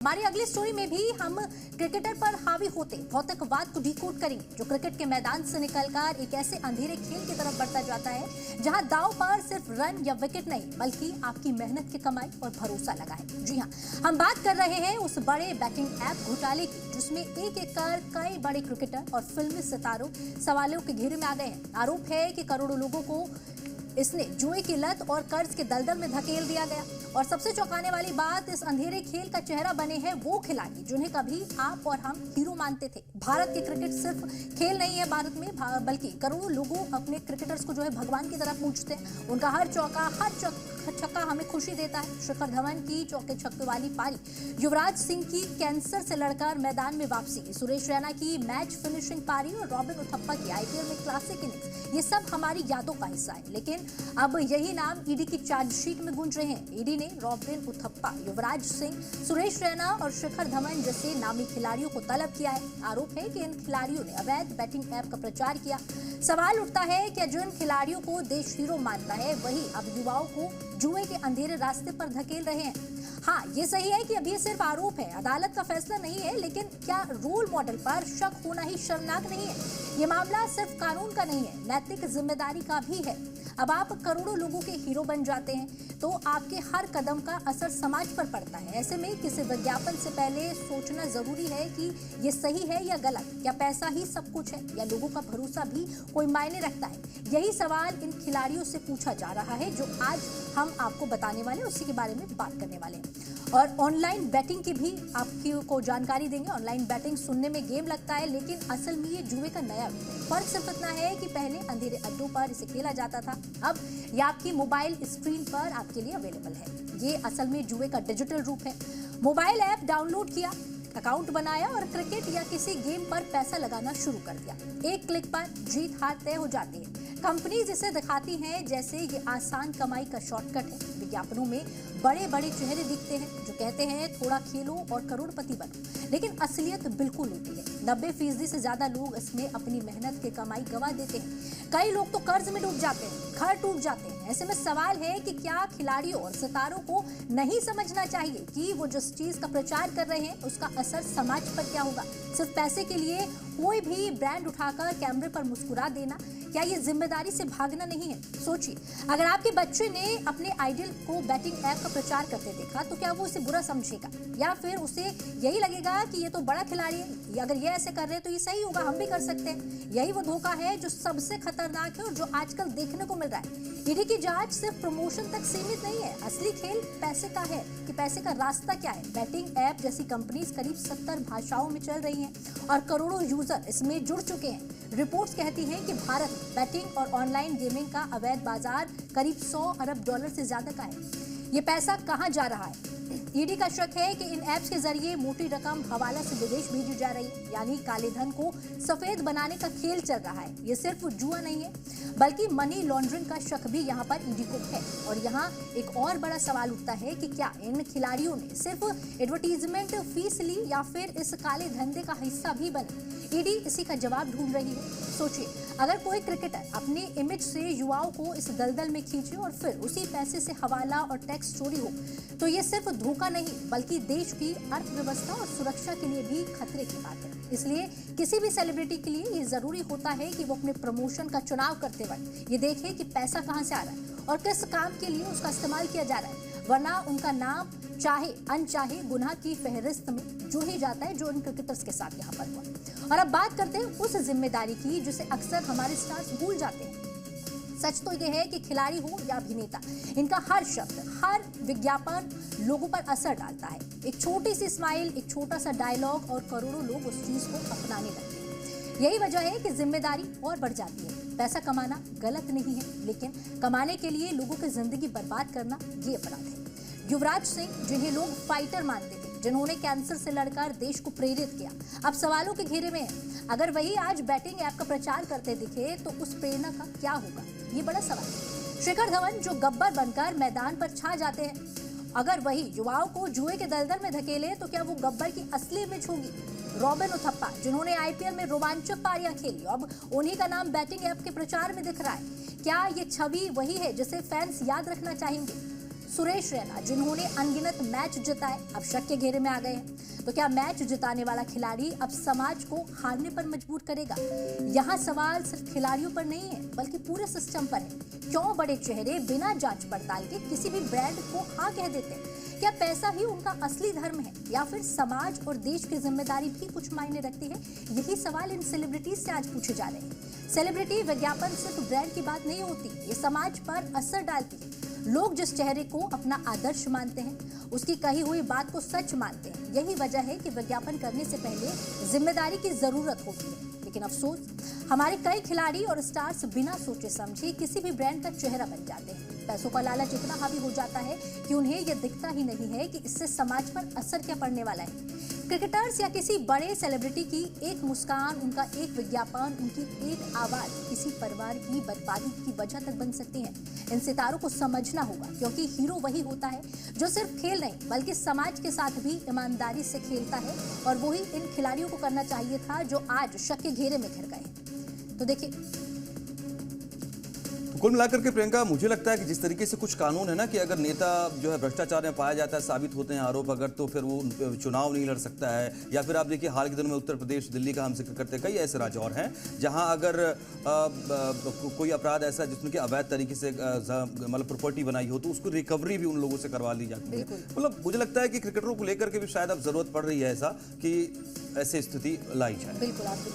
हमारी अगली स्टोरी में भी हम क्रिकेटर पर हावी होते भौतिकवाद को डिकोड करेंगे, जो क्रिकेट के मैदान से निकलकर एक ऐसे अंधेरे खेल की तरफ बढ़ता जाता है जहां दांव पर सिर्फ रन या विकेट नहीं बल्कि आपकी मेहनत की कमाई और भरोसा लगा है। जी हां, हम बात कर रहे हैं उस बड़े बैटिंग ऐप घोटाले की जिसमें एक एक कर कई बड़े क्रिकेटर और फिल्मी सितारों सवालों के घेरे में आ गए हैं। आरोप है कि करोड़ों लोगों को इसने जुए की लत और कर्ज के दलदल में धकेल दिया गया। और सबसे चौंकाने वाली बात, इस अंधेरे खेल का चेहरा बने हैं वो खिलाड़ी जिन्हें कभी आप और हम हीरो मानते थे। भारत के क्रिकेट सिर्फ खेल नहीं है भारत में, बल्कि करोड़ों लोगों अपने क्रिकेटर्स को जो है भगवान की तरह पूजते हैं। उनका हर चौका, हर छक्का हमें खुशी देता है। शिखर धवन की चौके छक्के वाली पारी, युवराज सिंह की कैंसर से लड़कर मैदान में वापसी, सुरेश रैना की मैच फिनिशिंग पारी और रॉबिन उथप्पा की आईपीएल में क्लासिक इनिंग्स, ये सब हमारी यादों का हिस्सा है। लेकिन अब यही नाम ईडी की चार्जशीट में गूंज रहे हैं। ईडी ने रॉबिन उथप्पा, युवराज सिंह, सुरेश रैना और शिखर धवन जैसे नामी खिलाड़ियों को तलब किया है। आरोप है कि इन खिलाड़ियों ने अवैध बैटिंग ऐप का प्रचार किया। सवाल उठता है कि जिन खिलाड़ियों को देश हीरो मानता है वही अब युवाओं को जुए के अंधेरे रास्ते पर धकेल रहे हैं। हाँ, ये सही है कि अब ये सिर्फ आरोप है, अदालत का फैसला नहीं है, लेकिन क्या रोल मॉडल पर शक होना ही शर्मनाक नहीं है? ये मामला सिर्फ कानून का नहीं है, नैतिक जिम्मेदारी का भी है। अब आप करोड़ों लोगों के हीरो बन जाते हैं तो आपके हर कदम का असर समाज पर पड़ता है। ऐसे में किसी विज्ञापन से पहले सोचना जरूरी है कि ये सही है या गलत, क्या पैसा ही सब कुछ है या लोगों का भरोसा भी कोई मायने रखता है? यही सवाल इन खिलाड़ियों से पूछा जा रहा है जो आज हम आपको बताने वाले, उसी के बारे में बात करने वाले हैं। और ऑनलाइन बैटिंग की भी आपको जानकारी देंगे। ऑनलाइन बैटिंग सुनने में गेम लगता है, लेकिन असल में ये जुए का नया फर्क सिर्फ इतना है कि पहले अंधेरे अड्डों पर इसे खेला जाता था, अब ये आपकी मोबाइल स्क्रीन पर आपके लिए अवेलेबल है। ये असल में जुए का डिजिटल रूप है। मोबाइल ऐप डाउनलोड किया, अकाउंट बनाया और क्रिकेट या किसी गेम पर पैसा लगाना शुरू कर दिया। एक क्लिक पर जीत हार तय हो जाती है। कंपनीज इसे दिखाती हैं जैसे ये आसान कमाई का शॉर्टकट है। विज्ञापनों में बड़े बड़े चेहरे दिखते हैं जो कहते हैं थोड़ा खेलो और करोड़पति बनो, लेकिन असलियत बिल्कुल होती है 90% से ज्यादा लोग इसमें अपनी मेहनत की कमाई गंवा देते हैं। कई लोग तो कर्ज में डूब जाते हैं, घर टूट जाते हैं। ऐसे में सवाल है कि क्या खिलाड़ियों और सितारों को नहीं समझना चाहिए कि वो जिस चीज का प्रचार कर रहे हैं उसका असर समाज पर क्या होगा? सिर्फ पैसे के लिए कोई भी ब्रांड उठाकर कैमरे पर मुस्कुरा देना, क्या ये जिम्मेदारी से भागना नहीं है? सोचिए, अगर आपके बच्चे ने अपने आइडल को बैटिंग ऐप का प्रचार करते देखा तो क्या वो उसे बुरा समझेगा या फिर उसे यही लगेगा कि ये तो बड़ा खिलाड़ी है, अगर ये ऐसे कर रहे हैं तो ये सही होगा, हम भी कर सकते हैं? यही वो धोखा है जो सबसे खतरनाक है और जो आजकल देखने को मिल रहा है। ईडी की जांच सिर्फ प्रमोशन तक सीमित नहीं है, असली खेल पैसे का है कि पैसे का रास्ता क्या है। बैटिंग ऐप जैसी कंपनीज करीब 70 भाषाओं में चल रही हैं और करोड़ों यूजर इसमें जुड़ चुके हैं। रिपोर्ट्स कहती हैं कि भारत बैटिंग और ऑनलाइन गेमिंग का अवैध बाजार करीब 100 अरब डॉलर से ज्यादा का है। ये पैसा कहां जा रहा है? ईडी का शक है कि इन ऐप्स के जरिए मोटी रकम हवाला से विदेश भेजी जा रही है, यानी काले धन को सफेद बनाने का खेल चल रहा है। ये सिर्फ जुआ नहीं है बल्कि मनी लॉन्ड्रिंग का शक भी यहाँ पर ईडी को है। और यहाँ एक और बड़ा सवाल उठता है कि क्या इन खिलाड़ियों ने सिर्फ एडवर्टीजमेंट फीस ली या फिर इस काले धंधे का हिस्सा भी बने? ईडी इसी का जवाब ढूंढ रही है। सोचिए, अगर कोई क्रिकेटर अपनी इमेज से युवाओं को इस दलदल में खींचे और फिर उसी पैसे से हवाला और टैक्स चोरी हो, तो ये सिर्फ धोखा नहीं बल्कि देश की अर्थव्यवस्था और सुरक्षा के लिए भी खतरे की बात है। इसलिए किसी भी सेलिब्रिटी के लिए ये जरूरी होता है कि वो अपने प्रमोशन का चुनाव करते वक्त ये देखे कि पैसा कहां से आ रहा है और किस काम के लिए उसका इस्तेमाल किया जा रहा है, वरना उनका नाम चाहे अनचाहे गुनाह की फहरिस्त में जो ही जाता है, जो इन क्रिकेटर्स के साथ यहाँ पर हुआ। और अब बात करते हैं उस जिम्मेदारी की जिसे अक्सर हमारे स्टार्स भूल जाते हैं। सच तो यह है कि खिलाड़ी हो या अभिनेता, इनका हर शब्द, हर विज्ञापन लोगों पर असर डालता है। एक छोटी सी स्माइल, एक छोटा सा डायलॉग और करोड़ों लोग उस चीज को अपनाने लगते हैं। यही वजह है कि जिम्मेदारी और बढ़ जाती है। पैसा कमाना गलत नहीं है, लेकिन कमाने के लिए लोगों की जिंदगी बर्बाद करना ये अपराध है। युवराज सिंह, जिन्हें लोग फाइटर मानते थे, जिन्होंने कैंसर से लड़कर देश को प्रेरित किया, अब सवालों के घेरे में है। अगर वही आज बैटिंग ऐप का प्रचार करते दिखे तो उस प्रेरणा का क्या होगा? ये बड़ा सवाल है। शिखर धवन, जो गब्बर बनकर मैदान पर छा जाते हैं, अगर वही युवाओं को जुए के दलदल में धकेले तो क्या वो गब्बर की असली इमेज होगी? रॉबिन उथप्पा, जिन्होंने आईपीएल में रोमांचक पारियां खेली, अब उन्हीं का नाम बैटिंग ऐप के प्रचार में दिख रहा है। क्या ये छवि वही है जिसे फैंस याद रखना चाहेंगे? सुरेश रैना, जिन्होंने अनगिनत मैच जिताए, अब शक के घेरे में आ गए हैं। तो क्या मैच जिताने वाला खिलाड़ी अब समाज को हारने पर मजबूर करेगा? यहाँ सवाल सिर्फ खिलाड़ियों पर नहीं है, बल्कि पूरे सिस्टम पर है। क्यों बड़े चेहरे बिना जांच पड़ताल के किसी भी ब्रांड को हाँ कह देते हैं? क्या पैसा ही उनका असली धर्म है, या फिर समाज और देश की जिम्मेदारी भी कुछ मायने रखती है? यही सवाल इन सेलिब्रिटीज से आज पूछे जा रहे हैं। सेलिब्रिटी विज्ञापन सिर्फ ब्रांड की बात नहीं होती, ये समाज पर असर डालती है। लोग जिस चेहरे को अपना आदर्श मानते हैं, उसकी कही हुई बात को सच मानते हैं। यही वजह है कि विज्ञापन करने से पहले जिम्मेदारी की जरूरत होती है। लेकिन अफसोस, हमारे कई खिलाड़ी और स्टार्स बिना सोचे समझे किसी भी ब्रांड का चेहरा बन जाते हैं। पैसों का लालच इतना हावी हो जाता है कि उन्हें यह दिखता ही नहीं है कि इससे समाज पर असर क्या पड़ने वाला है। क्रिकेटर्स या किसी बड़े सेलिब्रिटी की एक मुस्कान, उनका एक विज्ञापन, उनकी एक आवाज किसी परिवार की बर्बादी की वजह तक बन सकती है। इन सितारों को समझना होगा, क्योंकि हीरो वही होता है जो सिर्फ खेल नहीं बल्कि समाज के साथ भी ईमानदारी से खेलता है। और वही इन खिलाड़ियों को करना चाहिए था, जो आज शक के घेरे में घिर गए। तो देखिए, कुल मिलाकर के प्रियंका, मुझे लगता है कि जिस तरीके से कुछ कानून है ना कि अगर नेता जो है भ्रष्टाचार में पाया जाता है, साबित होते हैं आरोप अगर, तो फिर वो चुनाव नहीं लड़ सकता है। या फिर आप देखिए हाल के दिनों में उत्तर प्रदेश, दिल्ली का हम जिक्र करते हैं, कई ऐसे राज्य और हैं जहां अगर कोई अपराध ऐसा जिसमें कि अवैध तरीके से मतलब प्रॉपर्टी बनाई हो, तो उसको रिकवरी भी उन लोगों से करवा ली जाती है। मतलब मुझे लगता है कि क्रिकेटरों को लेकर के भी शायद अब जरूरत पड़ रही है ऐसा कि ऐसी स्थिति लाई जाए। बिल्कुल।